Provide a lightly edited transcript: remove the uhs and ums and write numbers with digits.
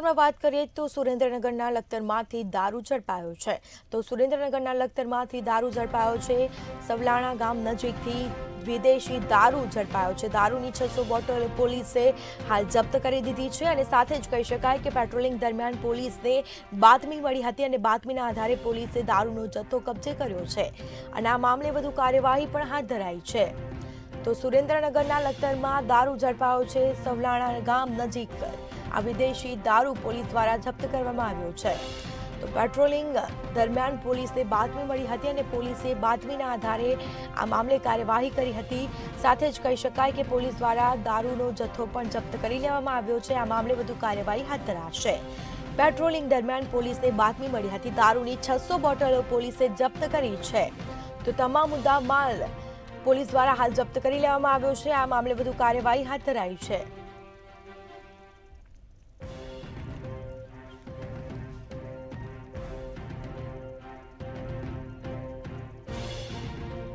સમાચારમાં વાત કરીએ તો સુરેન્દ્રનગરના લખતરમાંથી દારૂ ઝડપાયો છે. તો સુરેન્દ્રનગરના લખતરમાંથી દારૂ ઝડપાયો છે. સવલાણા ગામ નજીકથી વિદેશી દારૂ ઝડપાયો છે. દારૂની 600 બોટલ પોલીસે હાલ જપ્ત કરી દીધી છે અને સાથે જ કહી શકાય કે પેટ્રોલિંગ દરમિયાન પોલીસને બાતમી મળી હતી અને બાતમીના આધારે પોલીસે દારૂનો જથ્થો કબજે કર્યો છે અને આ મામલે વધુ કાર્યવાહી પણ હાથ ધરાઈ છે. તો સુરેન્દ્રનગરના લખતરમાં દારૂ ઝડપાયો છે. સવલાણા ગામ નજીક આ વિદેશી દારૂ પોલીસ દ્વારા જપ્ત કરવામાં આવ્યો છે. તો પેટ્રોલિંગ દરમિયાન પોલીસને બાતમી મળી હતી અને પોલીસે બાતમીના આધારે આ મામલે કાર્યવાહી કરી હતી. સાથે જ કહી શકાય કે પોલીસ દ્વારા દારૂનો જથ્થો પણ જપ્ત કરી લેવામાં આવ્યો છે. આ મામલે વધુ કાર્યવાહી હાથ ધરાશે. પેટ્રોલિંગ દરમિયાન પોલીસને બાતમી મળી હતી. દારૂની 600 બોટલો પોલીસે જપ્ત કરી છે. તો તમામ મુદ્દા માલ પોલીસ દ્વારા હાલ જપ્ત કરી લેવામાં આવ્યો છે. આ મામલે વધુ કાર્યવાહી હાથ ધરાઈ છે.